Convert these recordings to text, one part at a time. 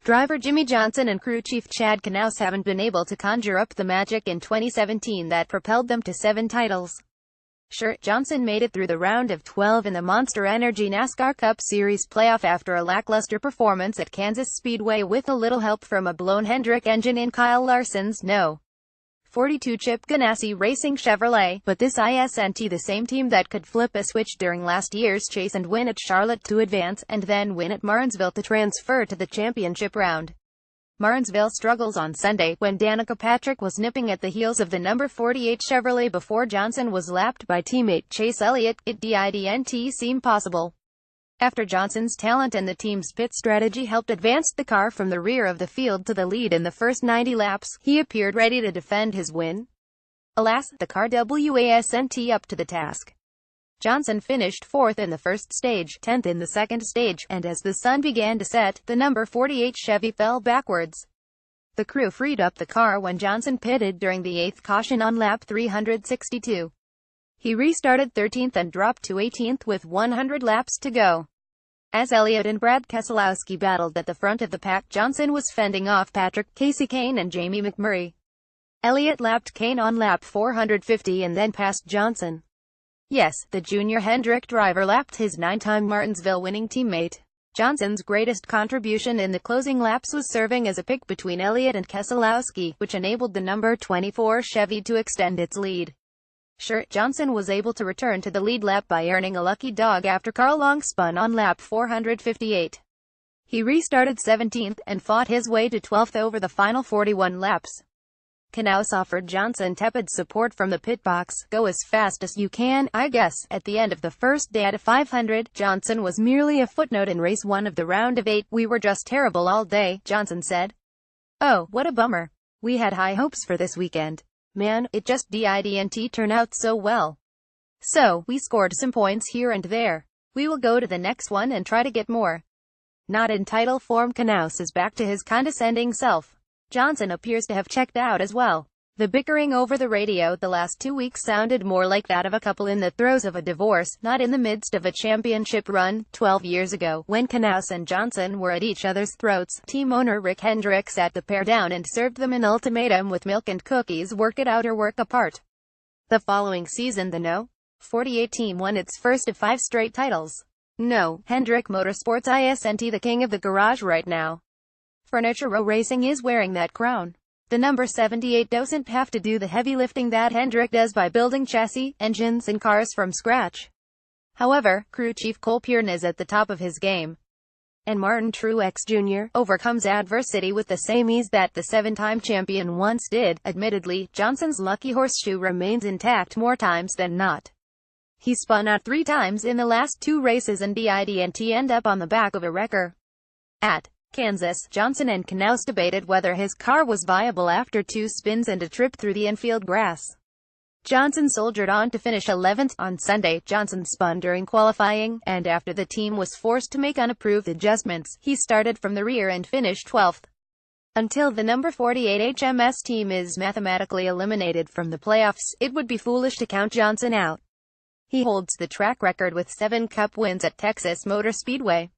Driver Jimmie Johnson and crew chief Chad Knaus haven't been able to conjure up the magic in 2017 that propelled them to 7 titles. Sure, Johnson made it through the round of 12 in the Monster Energy NASCAR Cup Series playoff after a lackluster performance at Kansas Speedway with a little help from a blown Hendrick engine in Kyle Larson's No. 42 Chip Ganassi Racing Chevrolet, but this isn't the same team that could flip a switch during last year's chase and win at Charlotte to advance, and then win at Martinsville to transfer to the championship round. Martinsville struggles on Sunday, when Danica Patrick was nipping at the heels of the number 48 Chevrolet before Johnson was lapped by teammate Chase Elliott. It didn't seem possible. After Johnson's talent and the team's pit strategy helped advance the car from the rear of the field to the lead in the first 90 laps, he appeared ready to defend his win. Alas, the car wasn't up to the task. Johnson finished 4th in the first stage, 10th in the second stage, and as the sun began to set, the number 48 Chevy fell backwards. The crew freed up the car when Johnson pitted during the 8th caution on lap 362. He restarted 13th and dropped to 18th with 100 laps to go. As Elliott and Brad Keselowski battled at the front of the pack, Johnson was fending off Patrick, Casey Kane and Jamie McMurray. Elliott lapped Kane on lap 450 and then passed Johnson. Yes, the junior Hendrick driver lapped his 9-time Martinsville winning teammate. Johnson's greatest contribution in the closing laps was serving as a pick between Elliott and Keselowski, which enabled the number 24 Chevy to extend its lead. Sure, Johnson was able to return to the lead lap by earning a lucky dog after Carl Long spun on lap 458. He restarted 17th, and fought his way to 12th over the final 41 laps. Knaus offered Johnson tepid support from the pit box. "Go as fast as you can, I guess." At the end of the first day at 500, Johnson was merely a footnote in race 1 of the round of 8. "We were just terrible all day," Johnson said. "Oh, what a bummer. We had high hopes for this weekend. Man, it just didn't turn out so well. So, we scored some points here and there. We will go to the next one and try to get more." Not in title form, Knaus is back to his condescending self. Johnson appears to have checked out as well. The bickering over the radio the last 2 weeks sounded more like that of a couple in the throes of a divorce, not in the midst of a championship run. 12 years ago, when Knaus and Johnson were at each other's throats, team owner Rick Hendrick sat the pair down and served them an ultimatum with milk and cookies: work it out or work apart. The following season, the No. 48 team won its first of 5 straight titles. No. Hendrick Motorsports isn't the king of the garage right now. Furniture Row Racing is wearing that crown. The number 78 doesn't have to do the heavy lifting that Hendrick does by building chassis, engines and cars from scratch. However, crew chief Cole Pearn is at the top of his game. And Martin Truex Jr. overcomes adversity with the same ease that the 7-time champion once did. Admittedly, Johnson's lucky horseshoe remains intact more times than not. He spun out 3 times in the last 2 races and didn't end up on the back of a wrecker. At Kansas, Johnson and Knaus debated whether his car was viable after 2 spins and a trip through the infield grass. Johnson soldiered on to finish 11th. On Sunday, Johnson spun during qualifying, and after the team was forced to make unapproved adjustments, he started from the rear and finished 12th. Until the number 48 HMS team is mathematically eliminated from the playoffs, it would be foolish to count Johnson out. He holds the track record with 7 Cup wins at Texas Motor Speedway.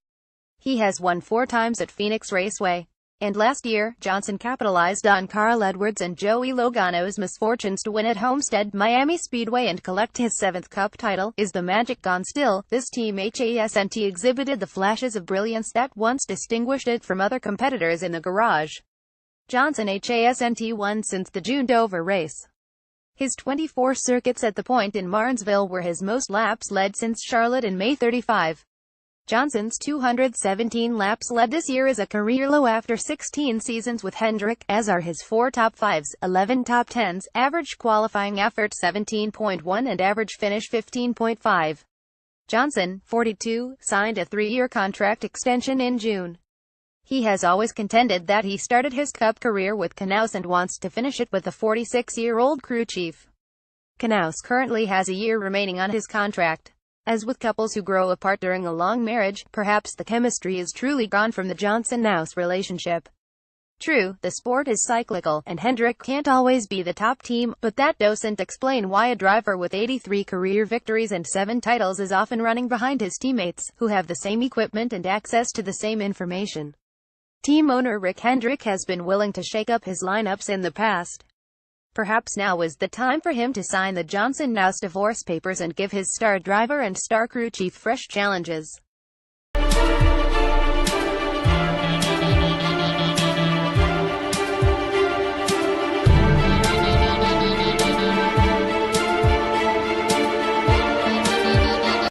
He has won 4 times at Phoenix Raceway. And last year, Johnson capitalized on Carl Edwards and Joey Logano's misfortunes to win at Homestead, Miami Speedway and collect his 7th Cup title. Is the magic gone still? This team hasn't exhibited the flashes of brilliance that once distinguished it from other competitors in the garage. Johnson hasn't won since the June Dover race. His 24 circuits at the point in Martinsville were his most laps led since Charlotte in May 35. Johnson's 217 laps led this year is a career low after 16 seasons with Hendrick, as are his 4 top 5s, 11 top 10s, average qualifying effort 17.1 and average finish 15.5. Johnson, 42, signed a 3-year contract extension in June. He has always contended that he started his Cup career with Knaus and wants to finish it with the 46-year-old crew chief. Knaus currently has a year remaining on his contract. As with couples who grow apart during a long marriage, perhaps the chemistry is truly gone from the Johnson-Knaus relationship. True, the sport is cyclical, and Hendrick can't always be the top team, but that doesn't explain why a driver with 83 career victories and 7 titles is often running behind his teammates, who have the same equipment and access to the same information. Team owner Rick Hendrick has been willing to shake up his lineups in the past. Perhaps now is the time for him to sign the Johnson-Knaus divorce papers and give his star driver and star crew chief fresh challenges.